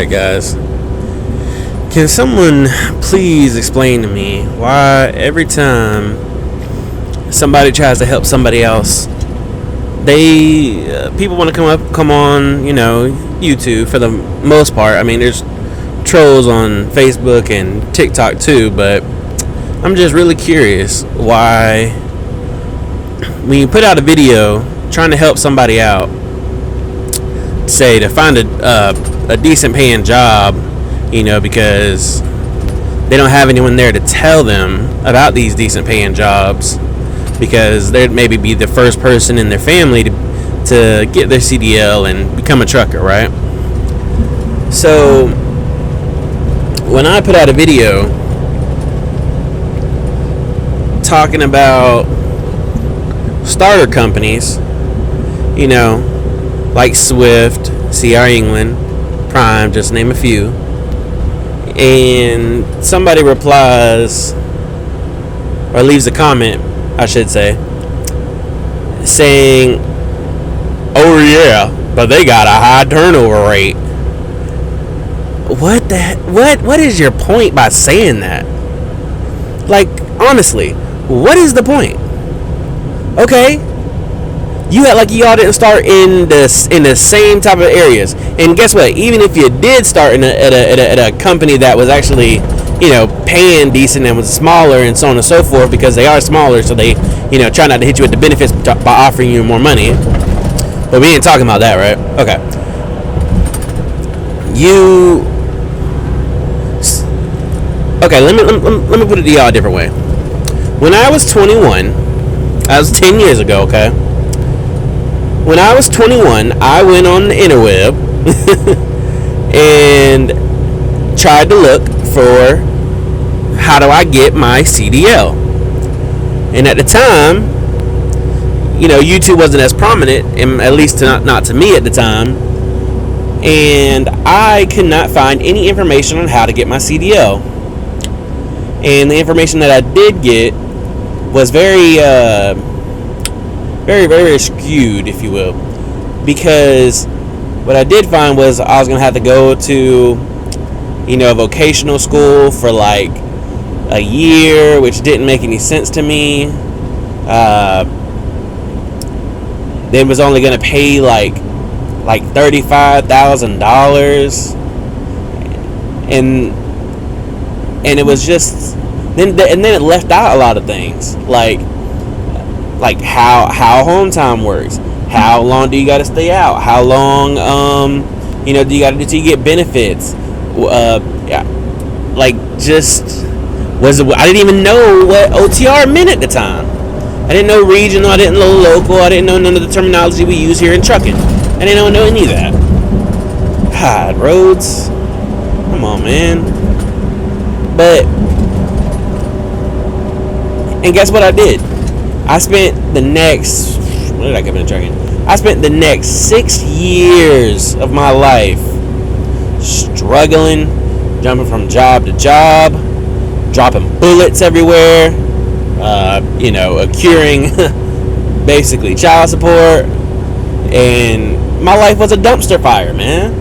Alright, guys. Can someone please explain to me why every time somebody tries to help somebody else, people want to come on, YouTube for the most part. I mean, there's trolls on Facebook and TikTok too, but I'm just really curious why when you put out a video trying to help somebody out, say to find a decent paying job, because they don't have anyone there to tell them about these decent paying jobs, because they'd maybe be the first person in their family to get their CDL and become a trucker, right? So when I put out a video talking about starter companies, like Swift, CR England, Prime, just name a few, and somebody replies or leaves a comment, I should say, saying, "Oh yeah, but they got a high turnover rate." What is your point by saying that? Like, honestly, what is the point? Okay, you had y'all didn't start in the same type of areas, and guess what? Even if you did start at a company that was actually paying decent and was smaller and so on and so forth, because they are smaller, so they try not to hit you with the benefits by offering you more money. But we ain't talking about that, right? Okay. Let me put it to y'all a different way. When I was 21, that was 10 years ago, okay? When I was 21, I went on the interweb and tried to look for how do I get my CDL. And at the time, YouTube wasn't as prominent, at least not to me at the time, and I could not find any information on how to get my CDL. And the information that I did get was very, very skewed, if you will, because what I did find was I was going to have to go to, a vocational school for a year, which didn't make any sense to me. Then was only going to pay $35,000, and it was just then it left out a lot of things, like how home time works, how long do you got to stay out, how long do you got to do till you get benefits, I didn't even know what OTR meant at the time. I didn't know regional, I didn't know local, I didn't know none of the terminology we use here in trucking. I didn't know any of that. God, roads, come on, man. And guess what I did? I spent the next 6 years of my life struggling, jumping from job to job, dropping bullets everywhere, accruing basically child support, and my life was a dumpster fire, man.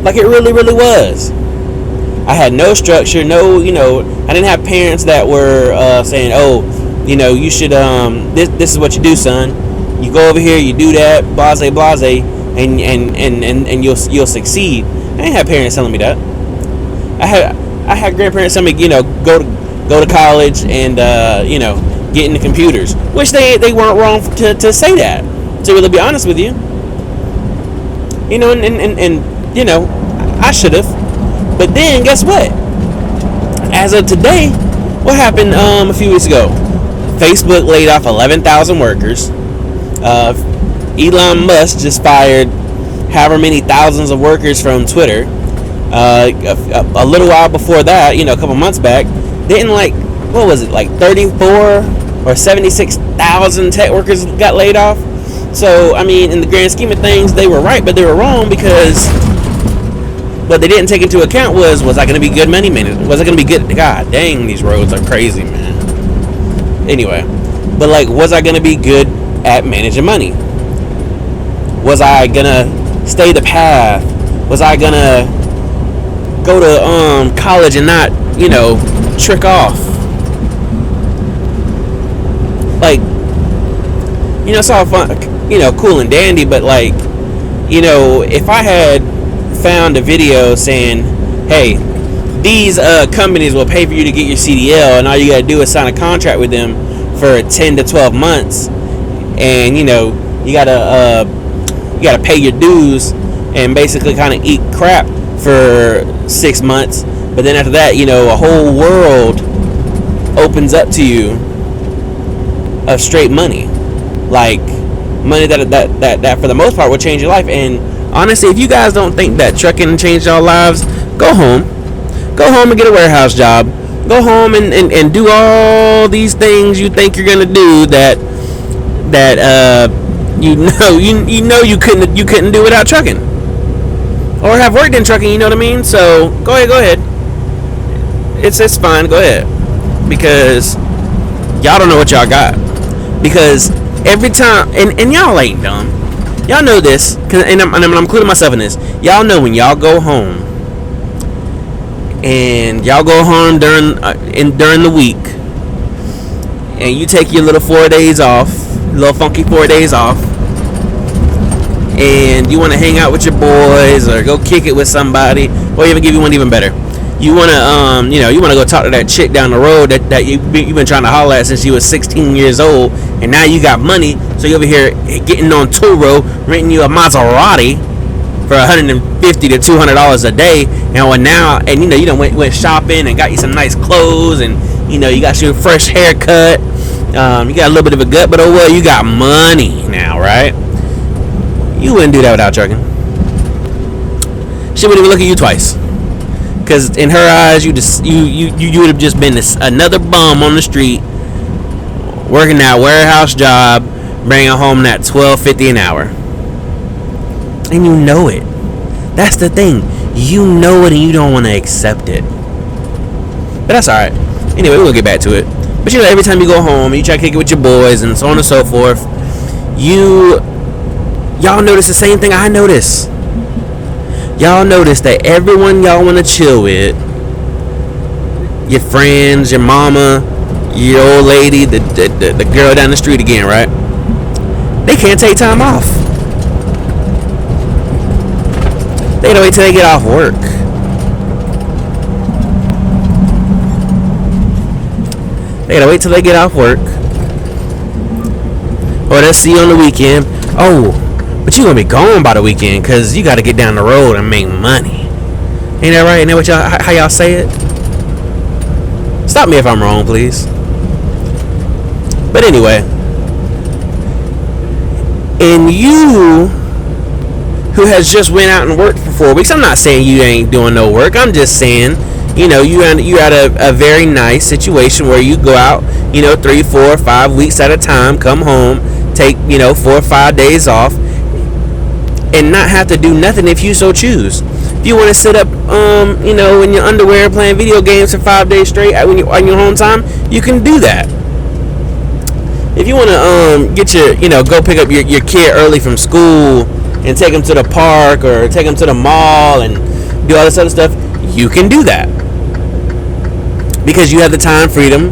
It really, really was. I had no structure, I didn't have parents that were saying, "Oh, you should this is what you do, son. You go over here, you do that, blase, and you'll succeed." I didn't have parents telling me that. I had grandparents telling me, go to college and get into computers, which they weren't wrong to say that. To really be honest with you, I should have. But then guess what? As of today, what happened a few weeks ago? Facebook laid off 11,000 workers. Elon Musk just fired however many thousands of workers from Twitter. A little while before that, a couple months back, didn't 34 or 76,000 tech workers got laid off. So, I mean, in the grand scheme of things, they were right, but they were wrong, because what they didn't take into account was I going to be good money management? Was I going to be good? God dang, these roads are crazy, man. Anyway, but was I going to be good at managing money? Was I going to stay the path? Was I going to go to college and not, trick off. Like, it's all fun, cool and dandy, but like, if I had found a video saying, hey, these companies will pay for you to get your CDL, and all you gotta do is sign a contract with them for 10 to 12 months, and you gotta pay your dues and basically kind of eat crap for 6 months, but then after that, a whole world opens up to you of straight money, like money that for the most part will change your life. And honestly, if you guys don't think that trucking changed your lives, go home and get a warehouse job. Go home and do all these things you think you're gonna do that you couldn't do without trucking, or have worked in trucking. You know what I mean? So go ahead. It's fine. Go ahead, because y'all don't know what y'all got. Because every time, and y'all ain't dumb. Y'all know this, and I'm including myself in this. Y'all know when y'all go home, and y'all go home during the week, and you take your little 4 days off, little funky 4 days off, and you want to hang out with your boys or go kick it with somebody, or even give you one even better. You want to you want to go talk to that chick down the road that you've been trying to holler at since you was 16 years old, and now you got money, so you over here getting on Turo, renting you a Maserati for $150 to $200 a day, and you done went shopping and got you some nice clothes, and you got your fresh haircut, you got a little bit of a gut, but oh well, you got money now, right? You wouldn't do that without trucking. She wouldn't even look at you twice, because in her eyes, you would have just been another bum on the street working that warehouse job, bringing home that $12.50 an hour. And you know it. That's the thing. You know it, and you don't want to accept it. But that's alright. Anyway, we'll get back to it. But every time you go home, you try to kick it with your boys and so on and so forth, y'all notice the same thing I notice. Y'all notice that everyone y'all want to chill with, your friends, your mama, your old lady, the girl down the street again, right? They can't take time off. They gotta wait till they get off work. They gotta wait till they get off work. Or they'll see you on the weekend. Oh, but you gonna be gone by the weekend because you gotta get down the road and make money. Ain't that right? Ain't that how y'all say it? Stop me if I'm wrong, please. But anyway, and you who has just went out and worked for 4 weeks, I'm not saying you ain't doing no work. I'm just saying, you're at a very nice situation where you go out, 3, 4, 5 weeks at a time, come home, take 4 or 5 days off, and not have to do nothing if you so choose. If you want to sit up, in your underwear playing video games for 5 days straight on your home time, you can do that. If you want to get go pick up your kid early from school and take them to the park or take them to the mall and do all this other stuff, you can do that because you have the time freedom.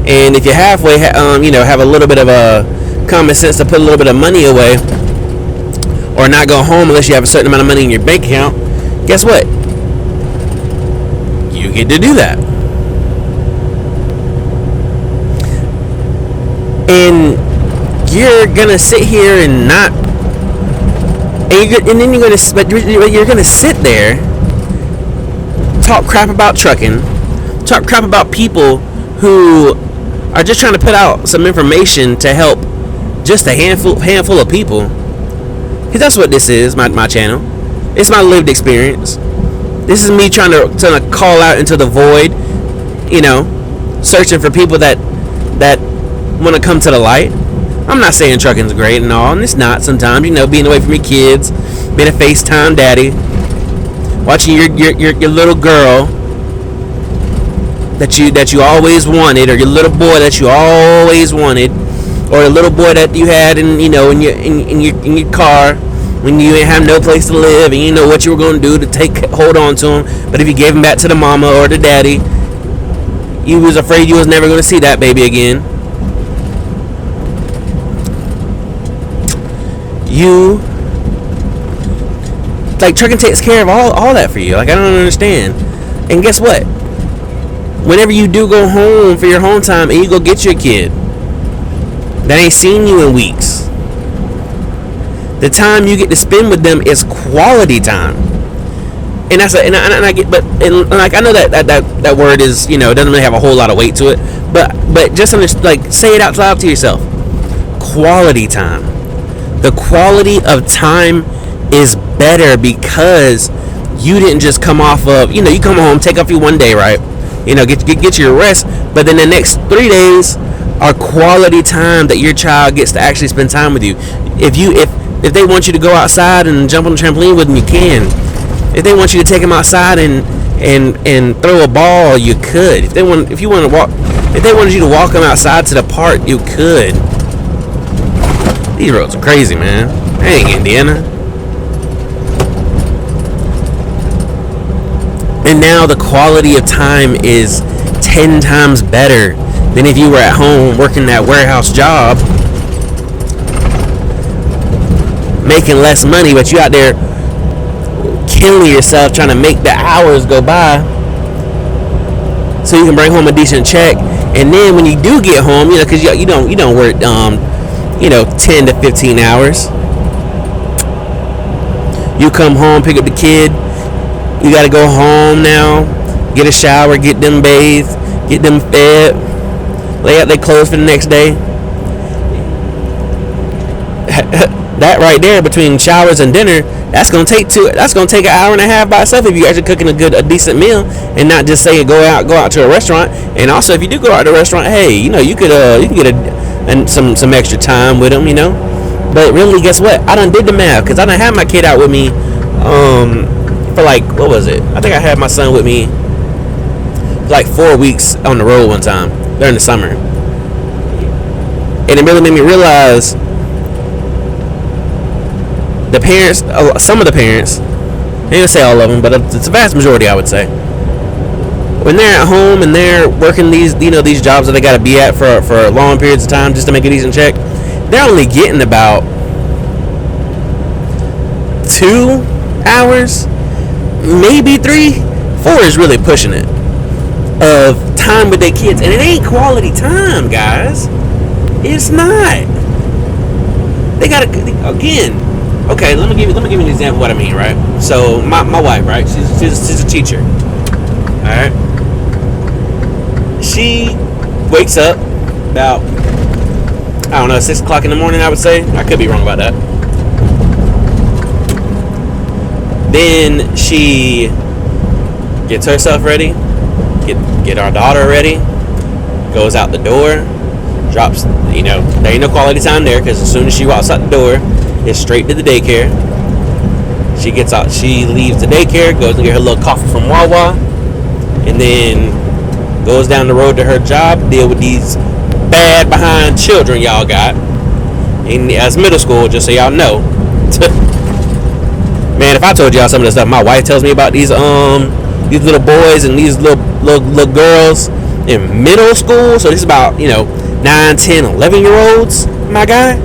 And if you're halfway, have a little bit of a common sense to put a little bit of money away or not go home unless you have a certain amount of money in your bank account, guess what? You get to do that. And you're gonna sit here and not, and then you're gonna sit there, talk crap about trucking, talk crap about people who are just trying to put out some information to help just a handful of people. Because that's what this is, my channel. It's my lived experience. This is me trying to call out into the void, searching for people that want to come to the light. I'm not saying trucking's great and all, and it's not sometimes, being away from your kids, being a FaceTime daddy, watching your little girl that you always wanted, or your little boy that you always wanted, or the little boy that you had in your car when you ain't have no place to live and you know what you were going to do to hold on to them. But if you gave them back to the mama or the daddy, you was afraid you was never going to see that baby again. Like, trucking takes care of all that for you. Like, I don't understand. And guess what? Whenever you do go home for your home time and you go get your kid that ain't seen you in weeks, the time you get to spend with them is quality time. And that's and I get, but like, I know that word is, doesn't really have a whole lot of weight to it, but just like, say it out loud to yourself. Quality time. The quality of time is better because you didn't just come off of, you come home, take off you one day, right? Get your rest, but then the next 3 days are quality time that your child gets to actually spend time with you. If they want you to go outside and jump on the trampoline with them, you can. If they want you to take them outside and throw a ball, you could. If they wanted you to walk them outside to the park, you could. These roads are crazy, man. Dang, Indiana. And now the quality of time is 10 times better than if you were at home working that warehouse job, making less money, but you out there killing yourself trying to make the hours go by so you can bring home a decent check. And then when you do get home, because you don't work 10 to 15 hours, you come home, pick up the kid. You got to go home now, get a shower, get them bathed, get them fed, lay out their clothes for the next day. That right there, between showers and dinner, that's gonna take an hour and a half by itself if you're actually cooking a decent meal and not just say go out to a restaurant. And also, if you do go out to a restaurant, hey, you can get some extra time with them, But really, guess what? I done did the math, because I done had my kid out with me for like, what was it? I think I had my son with me for like 4 weeks on the road one time during the summer. And it really made me realize the parents, some of the parents, I ain't gonna say all of them, but it's a vast majority, I would say, when they're at home and they're working these jobs that they gotta be at for long periods of time just to make a decent check, they're only getting about 2 hours, maybe 3. 4 is really pushing it, of time with their kids. And it ain't quality time, guys. It's not. They gotta, again, okay, let me give you an example of what I mean, right? So my wife, right? She's a teacher. Alright. She wakes up about, I don't know, 6 o'clock in the morning, I would say. I could be wrong about that. Then she gets herself ready, get our daughter ready, goes out the door, drops, there ain't no quality time there, because as soon as she walks out the door, it's straight to the daycare. She gets out, she leaves the daycare, goes and get her little coffee from Wawa, and then goes down the road to her job, deal with these bad behind children y'all got. And as middle school, just so y'all know. Man, if I told y'all some of the stuff my wife tells me about these little boys and these little girls in middle school, so this is about 9, 10, 11-year-olds, my guy.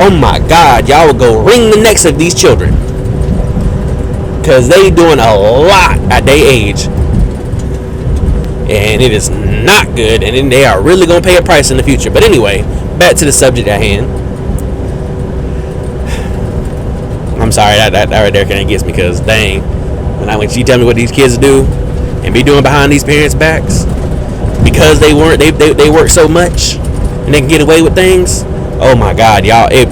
Oh my God, y'all would go wring the necks of these children, because they doing a lot at their age, and it is not good, and then they are really gonna pay a price in the future. But anyway, back to the subject at hand. I'm sorry, that right there kind of gets me, because dang, when she tell me what these kids do and be doing behind these parents' backs because they work so much and they can get away with things. Oh my God, y'all! It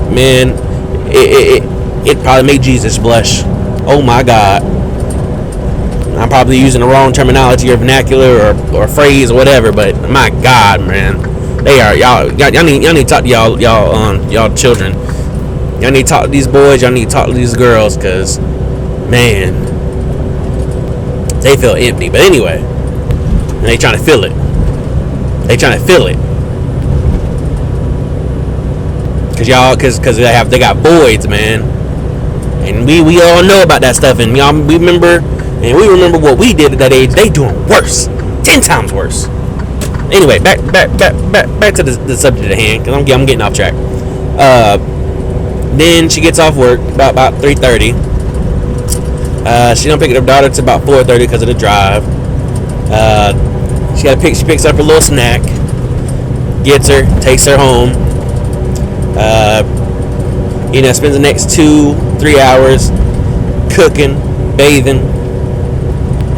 probably made Jesus blush. Oh my God! I'm probably using the wrong terminology or vernacular or phrase or whatever, but my God, man, they are y'all need to talk to y'all children. Y'all need to talk to these boys. Y'all need to talk to these girls, because, man, they feel empty. But anyway, they trying to fill it. Because they got voids, man. And we all know about that stuff, and y'all we remember what we did at that age. They doing worse, 10 times worse. Anyway, back to the subject at hand, because I'm getting off track. Then she gets off work about 3:30. She don't pick up her daughter to about 4:30 because of the drive. She picks up her little snack, gets her, takes her home. Spends the next 2-3 hours cooking, bathing,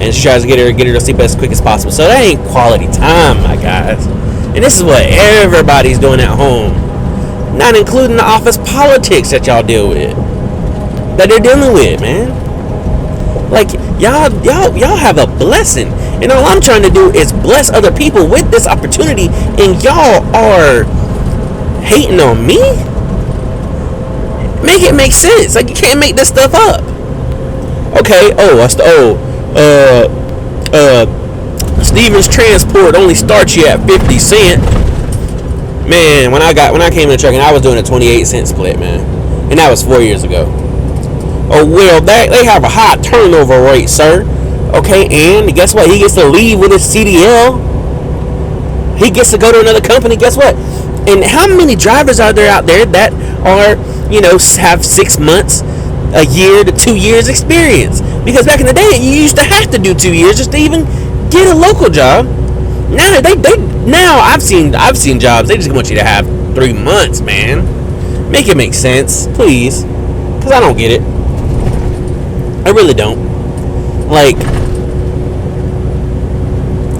and she tries to get her to sleep as quick as possible. So that ain't quality time, my guys. And this is what everybody's doing at home, not including the office politics that y'all deal with, that they're dealing with, man. Like y'all have a blessing, and all I'm trying to do is bless other people with this opportunity, and y'all are hating on me. Make it make sense. Like, you can't make this stuff up. Okay. Stevens Transport only starts you at 50 cent. Man, when I came in the truck, and I was doing a 28 cent split, man, and that was 4 years ago. Oh well, they have a high turnover rate, sir. Okay, and guess what? He gets to leave with his CDL. He gets to go to another company. Guess what? And how many drivers are there out there that are, have 6 months, a year to 2 years experience? Because back in the day, you used to have to do 2 years just to even get a local job. Now I've seen jobs, they just want you to have 3 months, man. Make it make sense, please, because I don't get it. I really don't. Like,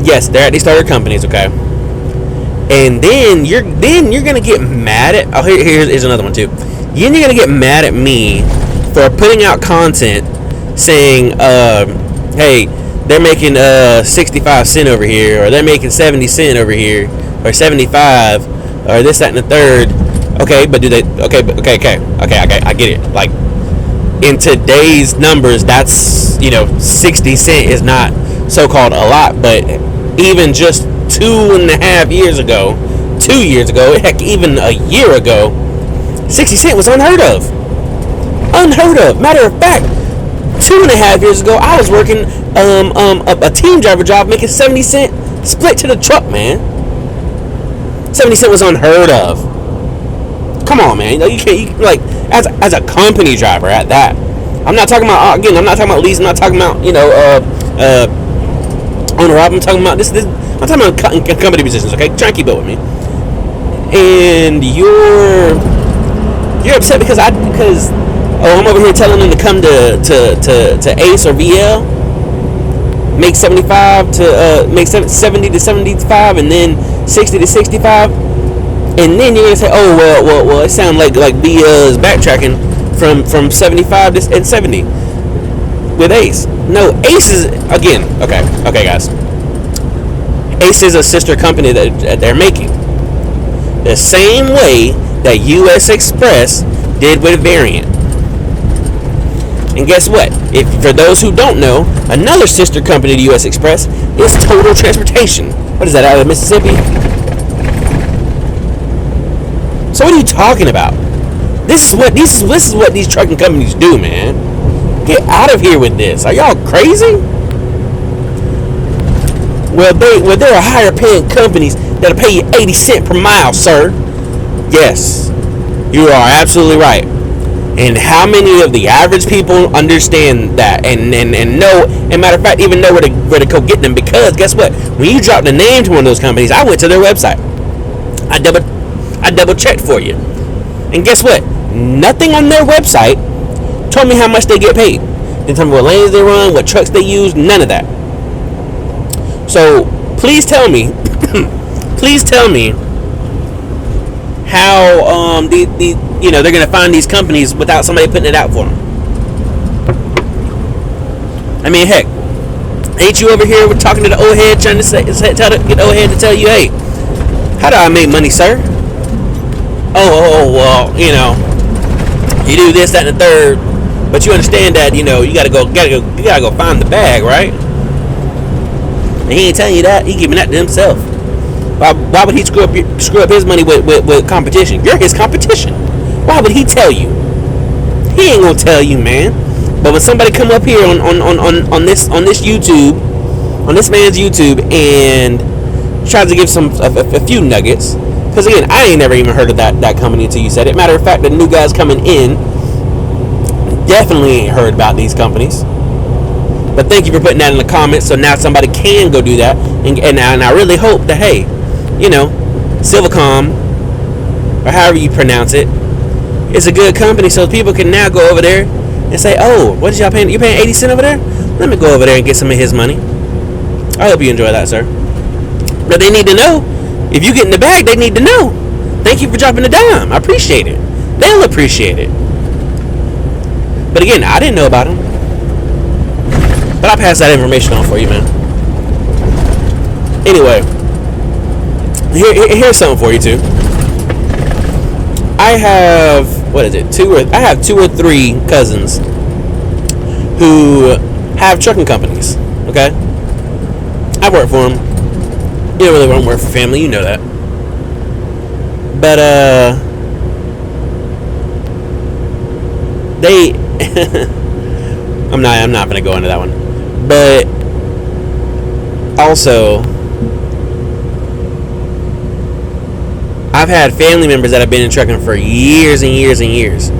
yes, they started companies, okay, and then you're gonna get mad at. Oh, here's another one too. You're gonna get mad at me for putting out content saying, hey, they're making 65 cent over here, or they're making 70 cent over here, or 75, or this, that, and the third. Okay, but do they? Okay, I get it. Like, in today's numbers, that's 60 cent is not so-called a lot, but even just 2.5 years ago, 2 years ago, heck, even a year ago, 60 cent was unheard of. Matter of fact, 2.5 years ago, I was working a team driver job, making 70 cent split to the truck, man. 70 cent was unheard of. Come on, man. You can't, like, as a company driver at that. I'm not talking about, again, I'm not talking about lease. I'm not talking about, owner op. I'm talking about this. I'm talking about company positions. Okay, try and keep up with me. And you're upset because I'm over here telling them to come to Ace or VL, make 75 to make 70 to 75, and then 60 to 65, and then you're gonna say, oh well, it sounds like VL is backtracking from 75 to 70 with Ace. No, Ace is, again, okay guys, Ace is a sister company that they're making the same way that US Express did with Variant. And guess what? If for those who don't know, another sister company to US Express is Total Transportation. What is that, out of Mississippi? So what are you talking about? This is what these trucking companies do, man. Get out of here with this. Are y'all crazy? Well, there are higher paying companies that'll pay you 80 cents per mile, sir. Yes, you are absolutely right. And how many of the average people understand that and know, and matter of fact, even know where to go get them? Because guess what? When you drop the name to one of those companies, I went to their website. I double checked for you. And guess what? Nothing on their website told me how much they get paid. Didn't tell me what lanes they run, what trucks they use, none of that. So please tell me how they're gonna find these companies without somebody putting it out for them. I mean, heck, ain't you over here talking to the old head trying to get the old head to tell you, hey, how do I make money, sir? Oh, well, you do this, that, and the third, but you understand that you gotta go find the bag, right? And he ain't telling you that. He giving that to himself. Why would he screw up his money with competition? You're his competition. Why would he tell you? He ain't gonna tell you, man. But when somebody come up here on this YouTube, on this man's YouTube, and tries to give a few nuggets, because again, I ain't never even heard of that company until you said it. Matter of fact, the new guys coming in definitely ain't heard about these companies. But thank you for putting that in the comments, so now somebody can go do that, and I really hope that, hey, you know, Silvercom, or however you pronounce it, is a good company, so people can now go over there and say, oh, what is y'all paying? You paying 80 cents over there? Let me go over there and get some of his money. I hope you enjoy that, sir. But they need to know. If you get in the bag, they need to know. Thank you for dropping the dime. I appreciate it. They'll appreciate it. But again, I didn't know about them. But I'll pass that information on for you, man. Anyway, here's something for you, too. I have, I have 2 or 3 cousins who have trucking companies, okay? I work for them. You don't really want to work for family, you know that. But, they, I'm not going to go into that one. But, also, I've had family members that have been in trucking for years and years and years.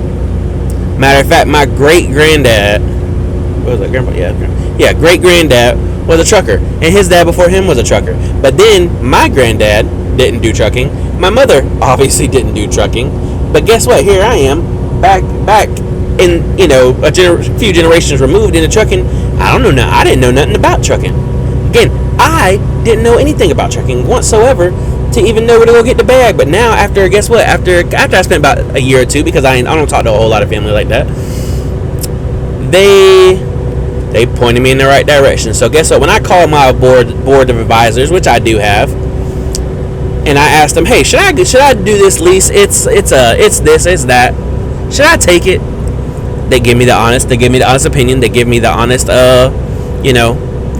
Matter of fact, my great-granddad, what was that, grandpa? Yeah, great-granddad was a trucker, and his dad before him was a trucker. But then my granddad didn't do trucking. My mother obviously didn't do trucking. But guess what? Here I am, back in, you know, a few generations removed into trucking. I didn't know nothing about trucking. Again, I didn't know anything about trucking whatsoever to even know where to go get the bag. But now, after guess what? After I spent about a year or two, because I don't talk to a whole lot of family like that, they pointed me in the right direction. So guess what? When I called my board of advisors, which I do have, and I asked them, hey, should I do this lease? It's this, it's that. Should I take it? They give me the honest opinion. They give me the honest,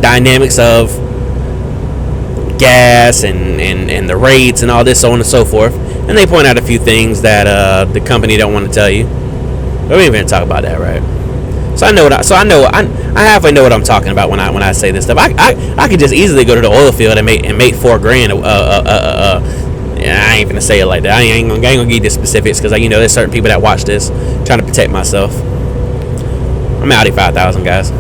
dynamics of gas and the rates and all this, so on and so forth. And they point out a few things that the company don't want to tell you. But we ain't even talk about that, right? So I halfway know what I'm talking about when I say this stuff. I could just easily go to the oil field and make $4,000. I ain't gonna say it like that. I ain't gonna give you the specifics, because there's certain people that watch this trying to protect myself. I'm Audi 5000, guys.